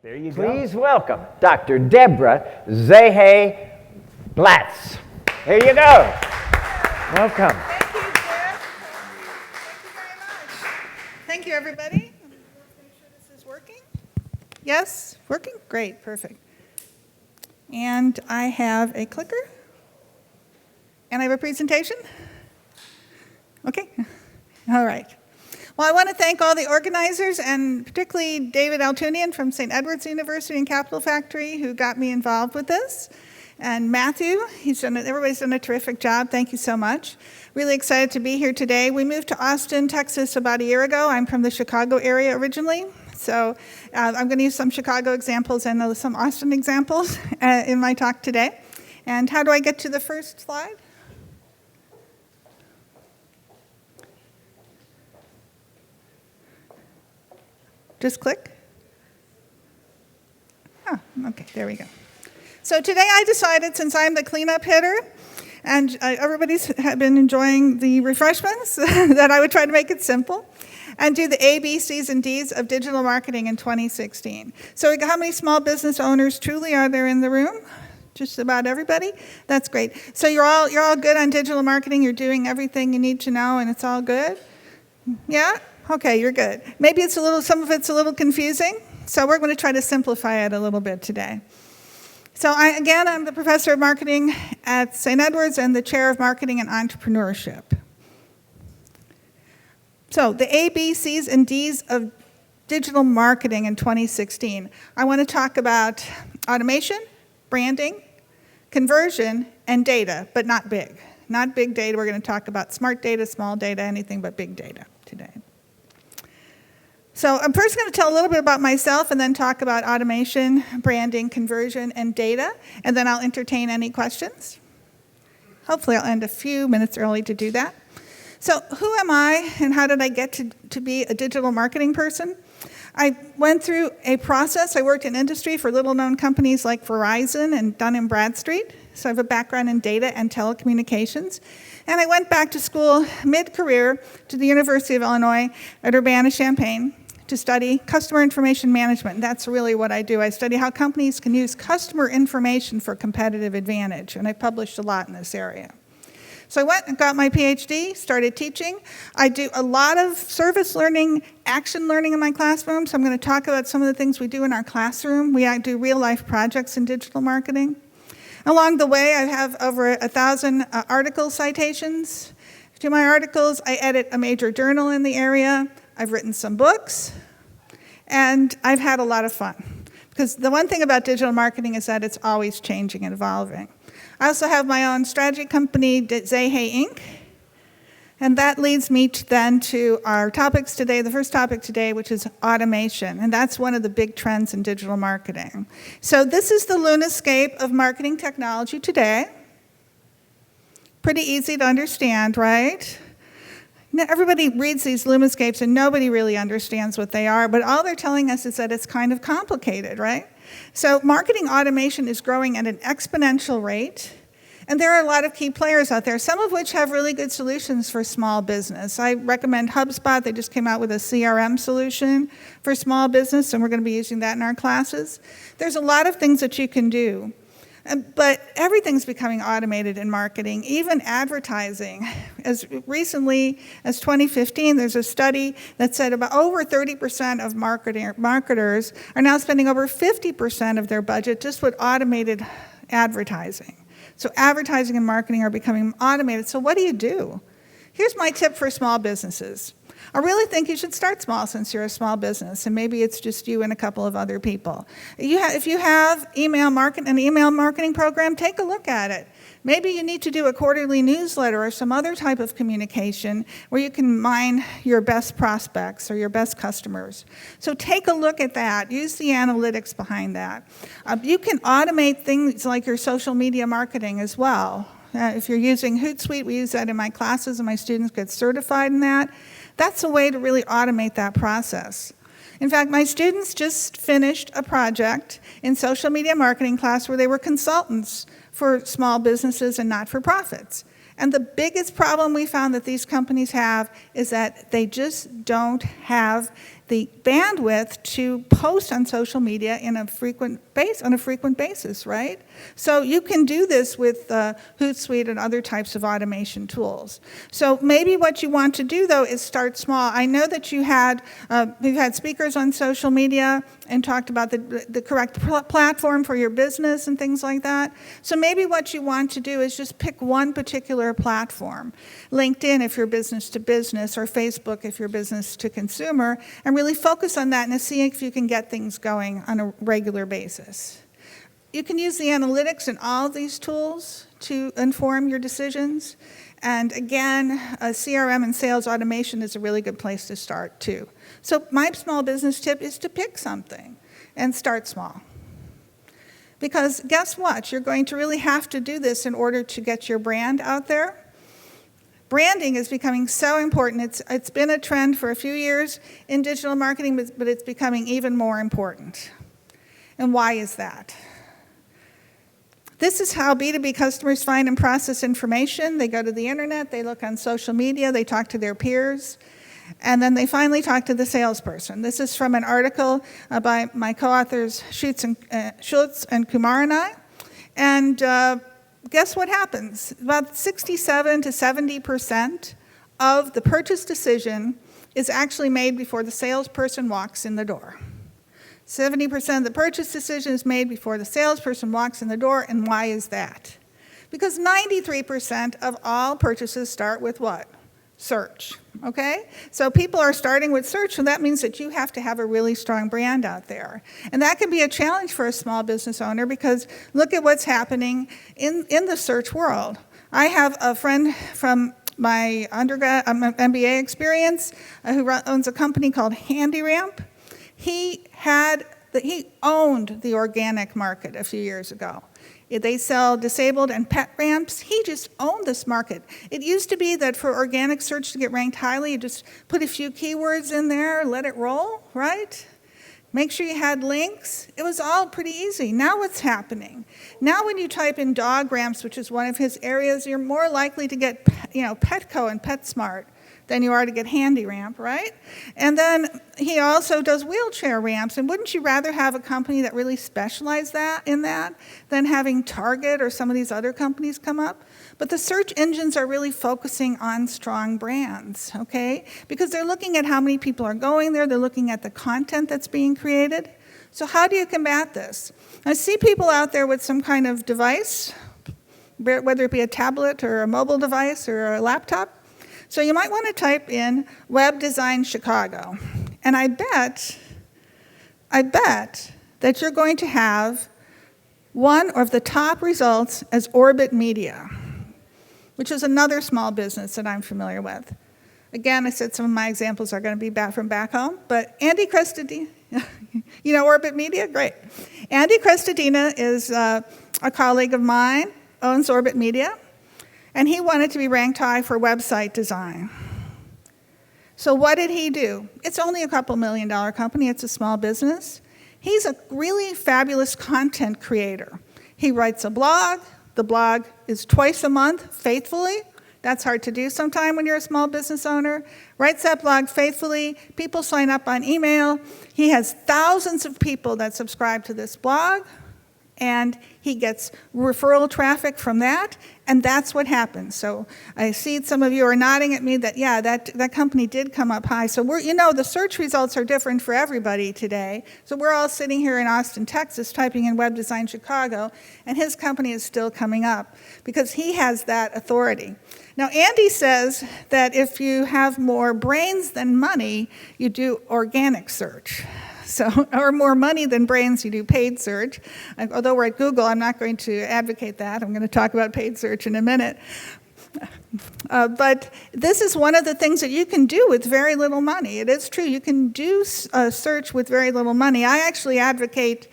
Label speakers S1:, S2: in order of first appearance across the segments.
S1: There you
S2: go. Please welcome Dr. Debra Zahay Blatz. Here you go. Welcome.
S3: Thank you, Jeff. Thank you very much. Thank you, everybody. Make sure this is working. Yes, working? Great, perfect. And I have a clicker. And I have a presentation. Okay. All right. Well, I want to thank all the organizers, and particularly David Altunian from St. Edward's University and Capital Factory, who got me involved with this. And Matthew, everybody's done a terrific job. Thank you so much. Really excited to be here today. We moved to Austin, Texas about a year ago. I'm from the Chicago area originally. So I'm going to use some Chicago examples and some Austin examples in my talk today. And how do I get to the first slide? Just click. Oh, okay, there we go. So today I decided, since I'm the cleanup hitter, and everybody's been enjoying the refreshments, that I would try to make it simple and do the A, B, C's, and D's of digital marketing in 2016. So how many small business owners truly are there in the room? Just about everybody? That's great. So you're all good on digital marketing? You're doing everything you need to know, and it's all good? Yeah? Okay, you're good. Maybe some of it's a little confusing, so we're going to try to simplify it a little bit today. So I'm the professor of marketing at St. Edward's and the chair of marketing and entrepreneurship. So the A, B, C's, and D's of digital marketing in 2016. I want to talk about automation, branding, conversion, and data, but not big. Not big data. We're going to talk about smart data, small data, anything but big data today. So I'm first going to tell a little bit about myself and then talk about automation, branding, conversion, and data, and then I'll entertain any questions. Hopefully I'll end a few minutes early to do that. So who am I and how did I get to be a digital marketing person? I went through a process. I worked in industry for little-known companies like Verizon and Dun & Bradstreet, so I have a background in data and telecommunications. And I went back to school mid-career to the University of Illinois at Urbana-Champaign to study customer information management. And that's really what I do. I study how companies can use customer information for competitive advantage, and I published a lot in this area. So I went and got my PhD, started teaching. I do a lot of service learning, action learning in my classroom, so I'm going to talk about some of the things we do in our classroom. We do real-life projects in digital marketing. Along the way, I have over 1,000 article citations. To my articles, I edit a major journal in the area. I've written some books, and I've had a lot of fun. Because the one thing about digital marketing is that it's always changing and evolving. I also have my own strategy company, Zahay Inc., and that leads me then to our topics today, the first topic today, which is automation, and that's one of the big trends in digital marketing. So this is the Lunascape of marketing technology today. Pretty easy to understand, right? Now, everybody reads these Lunascapes and nobody really understands what they are, but all they're telling us is that it's kind of complicated, right? So marketing automation is growing at an exponential rate, and there are a lot of key players out there, some of which have really good solutions for small business. I recommend HubSpot. They just came out with a CRM solution for small business, and we're going to be using that in our classes. There's a lot of things that you can do. But everything's becoming automated in marketing, even advertising. As recently as 2015, there's a study that said about over 30% of marketers are now spending over 50% of their budget just with automated advertising. So advertising and marketing are becoming automated. So what do? Here's my tip for small businesses. I really think you should start small since you're a small business, and maybe it's just you and a couple of other people. If you have an email marketing program, take a look at it. Maybe you need to do a quarterly newsletter or some other type of communication where you can mine your best prospects or your best customers. So take a look at that. Use the analytics behind that. You can automate things like your social media marketing as well. If you're using Hootsuite, we use that in my classes, and my students get certified in that. That's a way to really automate that process. In fact, my students just finished a project in social media marketing class where they were consultants for small businesses and not-for-profits. And the biggest problem we found that these companies have is that they just don't have the bandwidth to post on social media on a frequent basis, right? So you can do this with Hootsuite and other types of automation tools. So maybe what you want to do, though, is start small. I know that you've had speakers on social media and talked about the correct platform for your business and things like that. So maybe what you want to do is just pick one particular platform. LinkedIn if you're business to business, or Facebook if you're business to consumer, and really focus on that and see if you can get things going on a regular basis. You can use the analytics in all of these tools to inform your decisions. And again, CRM and sales automation is a really good place to start too. So my small business tip is to pick something and start small. Because guess what? You're going to really have to do this in order to get your brand out there. Branding is becoming so important. It's been a trend for a few years in digital marketing, but it's becoming even more important. And why is that? This is how B2B customers find and process information. They go to the internet, they look on social media, they talk to their peers, and then they finally talk to the salesperson. This is from an article by my co-authors Schultz and Kumar and I. And guess what happens? About 67 to 70% of the purchase decision is actually made before the salesperson walks in the door. 70% of the purchase decision is made before the salesperson walks in the door, and why is that? Because 93% of all purchases start with what? Search, okay? So people are starting with search, and that means that you have to have a really strong brand out there. And that can be a challenge for a small business owner, because look at what's happening in the search world. I have a friend from my undergrad MBA experience who owns a company called HandyRamp. He owned the organic market a few years ago. They sell disabled and pet ramps. He just owned this market. It used to be that for organic search to get ranked highly, you just put a few keywords in there, let it roll, right? Make sure you had links. It was all pretty easy. Now what's happening? Now when you type in dog ramps, which is one of his areas, you're more likely to get Petco and PetSmart than you are to get HandyRamp, right? And then he also does wheelchair ramps. And wouldn't you rather have a company that really specialized in that than having Target or some of these other companies come up? But the search engines are really focusing on strong brands, okay? Because they're looking at how many people are going there. They're looking at the content that's being created. So how do you combat this? I see people out there with some kind of device, whether it be a tablet or a mobile device or a laptop. So you might want to type in Web Design Chicago. And I bet that you're going to have one of the top results as Orbit Media, which is another small business that I'm familiar with. Again, I said some of my examples are going to be from back home, but Andy Crestodina, you know Orbit Media? Great. Andy Crestodina is a colleague of mine, owns Orbit Media. And he wanted to be ranked high for website design. So what did he do? It's only a couple $1 million company. It's a small business. He's a really fabulous content creator. He writes a blog. The blog is twice a month, faithfully. That's hard to do sometime when you're a small business owner. Writes that blog faithfully. People sign up on email. He has thousands of people that subscribe to this blog. And he gets referral traffic from that, and that's what happens. So I see some of you are nodding at me that, yeah, that company did come up high. So the search results are different for everybody today. So we're all sitting here in Austin, Texas, typing in Web Design Chicago, and his company is still coming up because he has that authority. Now, Andy says that if you have more brains than money, you do organic search. So, or more money than brains, you do paid search. Although we're at Google, I'm not going to advocate that. I'm going to talk about paid search in a minute. But this is one of the things that you can do with very little money. It is true, you can do search with very little money. I actually advocate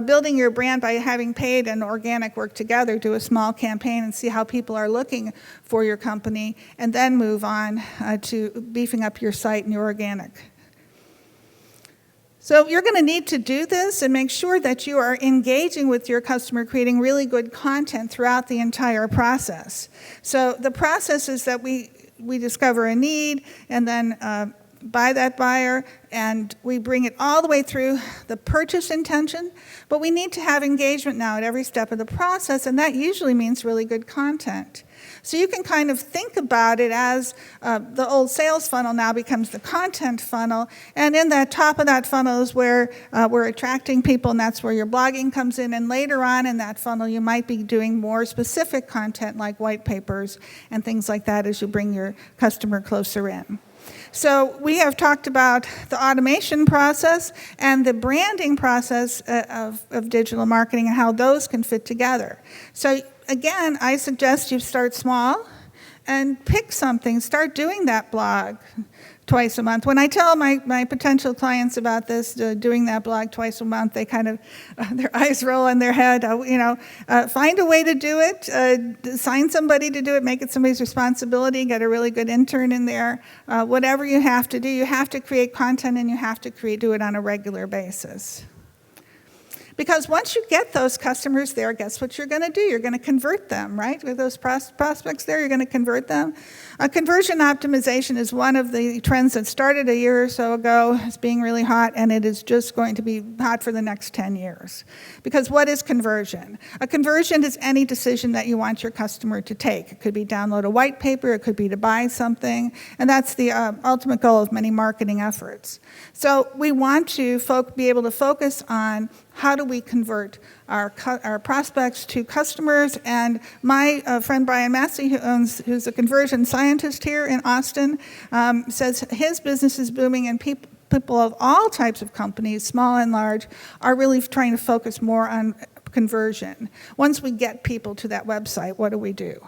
S3: building your brand by having paid and organic work together. Do a small campaign and see how people are looking for your company, and then move on to beefing up your site and your organic. So you're going to need to do this and make sure that you are engaging with your customer, creating really good content throughout the entire process. So the process is that we discover a need, and then by that buyer, and we bring it all the way through the purchase intention, but we need to have engagement now at every step of the process, and that usually means really good content. So you can kind of think about it as the old sales funnel now becomes the content funnel, and in that top of that funnel is where we're attracting people, and that's where your blogging comes in, and later on in that funnel you might be doing more specific content like white papers and things like that as you bring your customer closer in. So we have talked about the automation process and the branding process of digital marketing and how those can fit together. So again, I suggest you start small and pick something. Start doing that blog twice a month. When I tell my potential clients about this, doing that blog twice a month, they kind of, their eyes roll in their head. Find a way to do it. Sign somebody to do it. Make it somebody's responsibility. Get a really good intern in there. Whatever you have to do, you have to create content, and you have to do it on a regular basis. Because once you get those customers there, guess what you're going to do? You're going to convert them, right? With those prospects there, you're going to convert them. Conversion optimization is one of the trends that started a year or so ago. It's being really hot, and it is just going to be hot for the next 10 years. Because what is conversion? A conversion is any decision that you want your customer to take. It could be download a white paper, it could be to buy something, and that's the ultimate goal of many marketing efforts. So we want to be able to focus on how do we convert our prospects to customers? And my friend Brian Massey, who's a conversion scientist here in Austin, says his business is booming, and people of all types of companies, small and large, are really trying to focus more on conversion. Once we get people to that website, what do we do?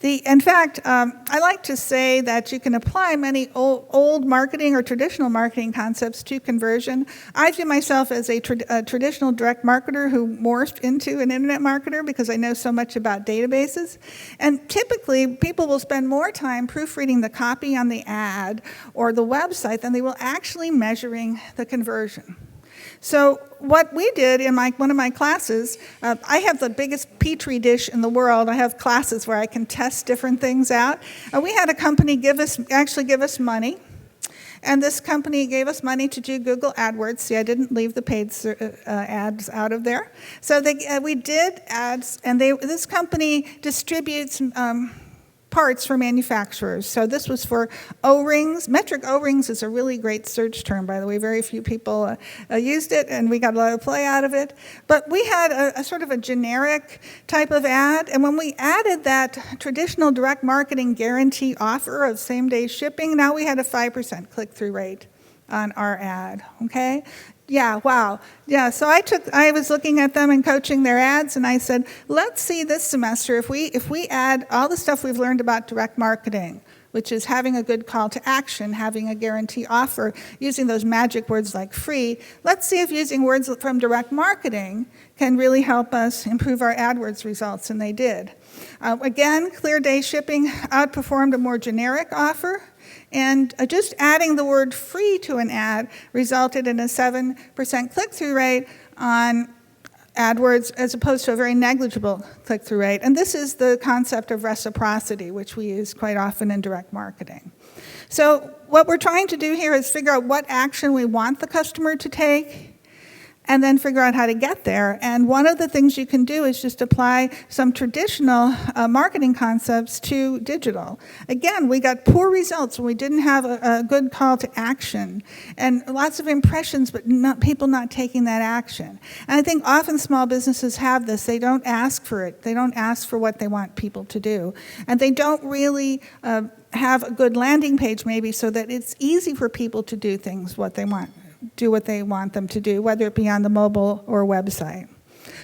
S3: In fact, I like to say that you can apply many old marketing or traditional marketing concepts to conversion. I view myself as a traditional direct marketer who morphed into an internet marketer because I know so much about databases. And typically, people will spend more time proofreading the copy on the ad or the website than they will actually measuring the conversion. So what we did in one of my classes, I have the biggest petri dish in the world. I have classes where I can test different things out. We had a company give us money, and this company gave us money to do Google AdWords. See, I didn't leave the paid ads out of there. So we did ads, and this company distributes parts for manufacturers. So this was for O-rings. Metric O-rings is a really great search term, by the way. Very few people used it, and we got a lot of play out of it. But we had a sort of a generic type of ad, and when we added that traditional direct marketing guarantee offer of same-day shipping, now we had a 5% click-through rate on our ad, okay? Yeah, wow. Yeah, so I was looking at them and coaching their ads, and I said, let's see this semester if we add all the stuff we've learned about direct marketing, which is having a good call to action, having a guarantee offer, using those magic words like free. Let's see if using words from direct marketing can really help us improve our AdWords results, and they did. Again, clear day shipping outperformed a more generic offer. And just adding the word free to an ad resulted in a 7% click-through rate on AdWords as opposed to a very negligible click-through rate. And this is the concept of reciprocity, which we use quite often in direct marketing. So what we're trying to do here is figure out what action we want the customer to take, and then figure out how to get there. And one of the things you can do is just apply some traditional marketing concepts to digital. Again, we got poor results when we didn't have a good call to action, and lots of impressions, but people not taking that action. And I think often small businesses have this. They don't ask for it. They don't ask for what they want people to do. And they don't really have a good landing page maybe so that it's easy for people to do things what they want them to do, whether it be on the mobile or website.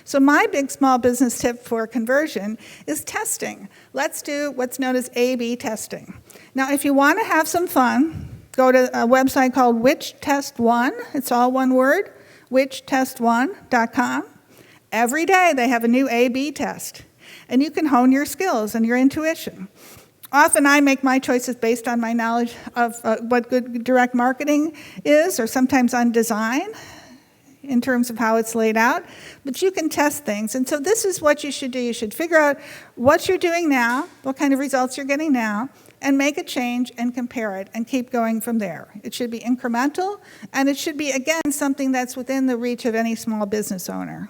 S3: So my big small business tip for conversion is testing. Let's do what's known as A/B testing. Now, if you want to have some fun, go to a website called WhichTest1. It's all one word, WhichTest1.com. Every day they have a new A/B test, and you can hone your skills and your intuition. Often I make my choices based on my knowledge of what good direct marketing is, or sometimes on design in terms of how it's laid out. But you can test things. And so this is what you should do. You should figure out what you're doing now, what kind of results you're getting now, and make a change and compare it and keep going from there. It should be incremental, and it should be, again, something that's within the reach of any small business owner.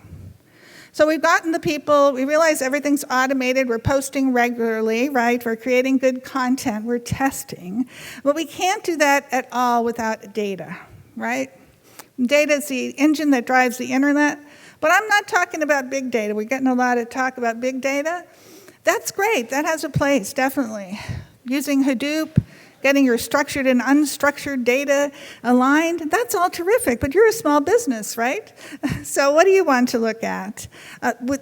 S3: So we've gotten the people, we realize everything's automated, we're posting regularly, right? We're creating good content, we're testing. But we can't do that at all without data, right? Data is the engine that drives the internet. But I'm not talking about big data. We're getting a lot of talk about big data. That's great, that has a place, definitely. Using Hadoop, getting your structured and unstructured data aligned, that's all terrific, but you're a small business, right? So what do you want to look at?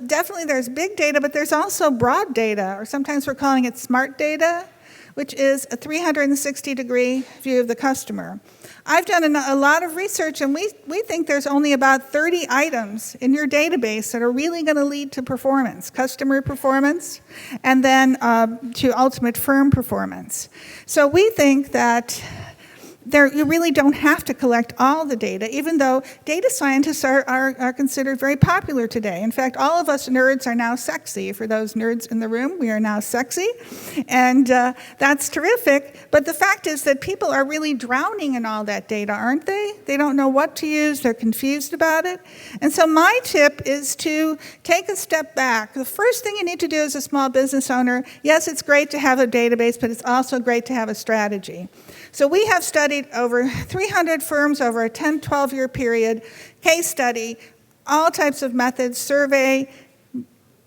S3: Definitely there's big data, but there's also broad data, or sometimes we're calling it smart data, which is a 360-degree view of the customer. I've done a lot of research, and we think there's only about 30 items in your database that are really going to lead to performance, customer performance, and then to ultimate firm performance. So we think that you really don't have to collect all the data, even though data scientists are considered very popular today. In fact, all of us nerds are now sexy. For those nerds in the room, we are now sexy, and that's terrific. But the fact is that people are really drowning in all that data, aren't they? They don't know what to use. They're confused about it. And so my tip is to take a step back. The first thing you need to do as a small business owner, yes, it's great to have a database, but it's also great to have a strategy. So we have studied over 300 firms over a 10, 12-year period, case study, all types of methods, survey,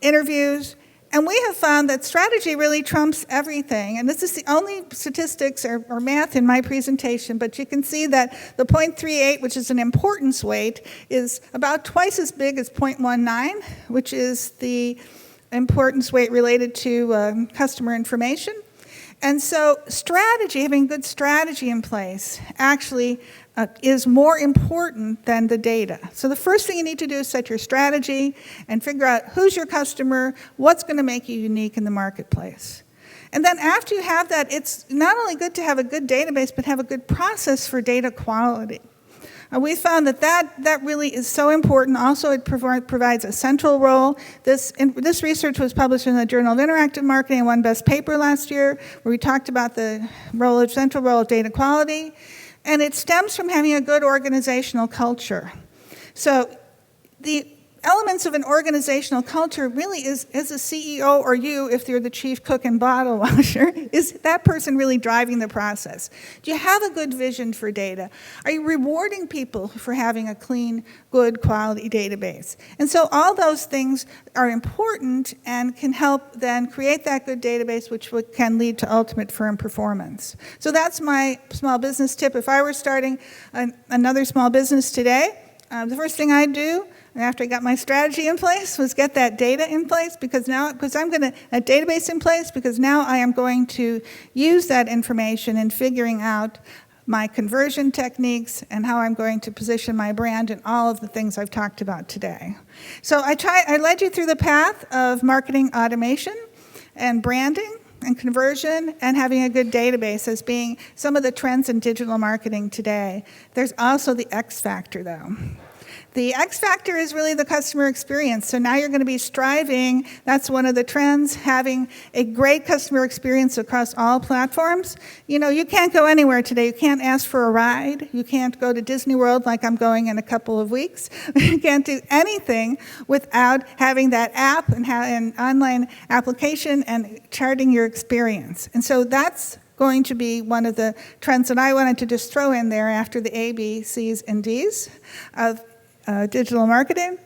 S3: interviews, and we have found that strategy really trumps everything. And this is the only statistics or math in my presentation, but you can see that the 0.38, which is an importance weight, is about twice as big as 0.19, which is the importance weight related to customer information. And so strategy, having good strategy in place, actually is more important than the data. So the first thing you need to do is set your strategy and figure out who's your customer, what's going to make you unique in the marketplace. And then after you have that, it's not only good to have a good database, but have a good process for data quality. We found that really is so important. Also, it provides a central role. This research was published in the Journal of Interactive Marketing and won Best Paper last year, where we talked about the central role of data quality. And it stems from having a good organizational culture. So the elements of an organizational culture really is a CEO, or you, if you're the chief cook and bottle washer, is that person really driving the process? Do you have a good vision for data? Are you rewarding people for having a clean, good, quality database? And so all those things are important and can help then create that good database, which can lead to ultimate firm performance. So that's my small business tip. If I were starting another small business today, the first thing I'd do, after I got my strategy in place, was get that data in place, because now, a database in place, because now I am going to use that information in figuring out my conversion techniques and how I'm going to position my brand and all of the things I've talked about today. So I led you through the path of marketing automation and branding and conversion and having a good database as being some of the trends in digital marketing today. There's also the X factor, though. The X factor is really the customer experience. So now you're going to be striving, that's one of the trends, having a great customer experience across all platforms. You know, you can't go anywhere today. You can't ask for a ride. You can't go to Disney World like I'm going in a couple of weeks. You can't do anything without having that app and an online application and charting your experience. And so that's going to be one of the trends that I wanted to just throw in there after the A, B, C's, and D's of digital marketing.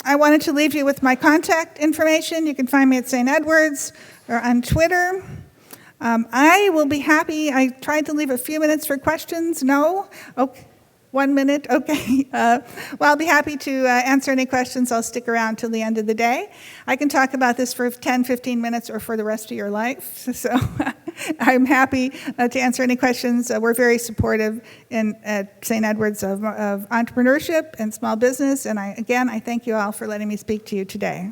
S3: I wanted to leave you with my contact information. You can find me at St. Edward's or on Twitter. I will be happy. I tried to leave a few minutes for questions. No? Okay. 1 minute? Okay. Well, I'll be happy to answer any questions. I'll stick around till the end of the day. I can talk about this for 10, 15 minutes or for the rest of your life. So I'm happy to answer any questions. We're very supportive at St. Edward's of entrepreneurship and small business. And I thank you all for letting me speak to you today.